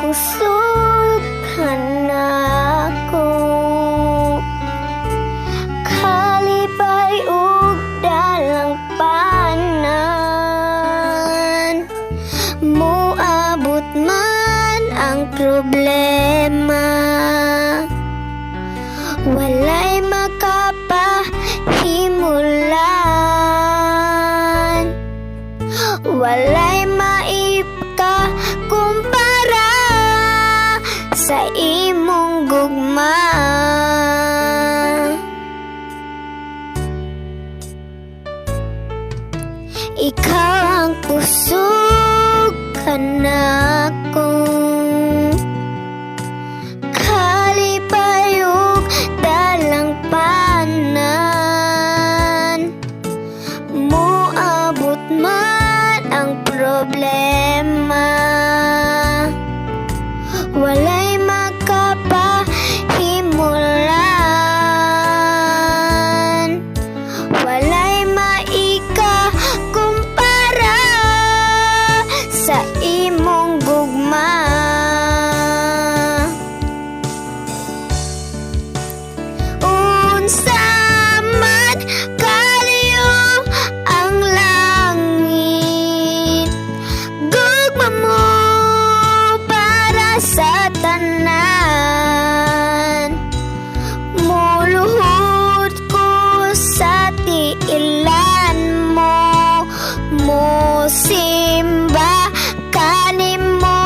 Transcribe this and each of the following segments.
kusog ako. Kalipay ug dalang panan, moabot man ang problema. Walay makapahimulan, walay maipakakumpara sa imong gugma. Ikaw ang kusog kanako. Kalipay ug dalang panan, moabot man ang problema. Walay makapahimulan, walay maikakumpara sa imong gugma. Unsa man kaliyo ang langit, gugma mo para sa tanan. Muluhod ko sa tiilan mo, mosimba kanimo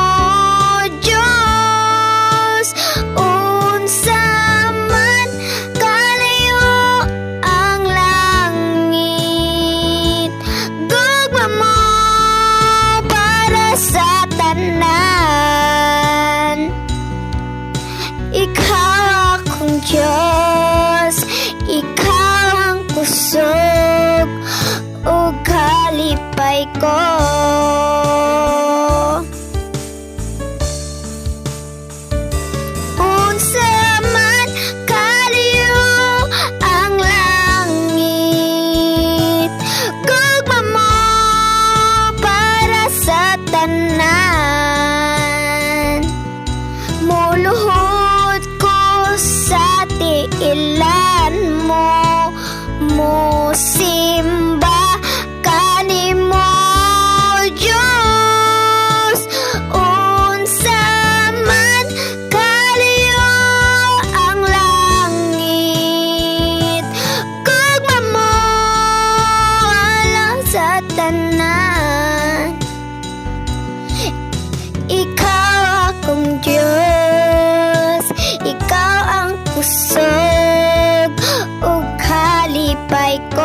Diyos. Unsa man kalayo ang langit, gugma mo para sa tanan. Ikaw akong Diyos, ikaw ang kusog ug kalipay ko. Unsa man kaliyo ang langit, gugma mo para sa tanan. Muluhod ko sa tiilan mo, mosimba kanimo Diyos. Unsa man kaliyo ang langit, gugma mo alang sa tanan. Ikaw akong Diyos, ikaw ang kusog ug kalipay ko.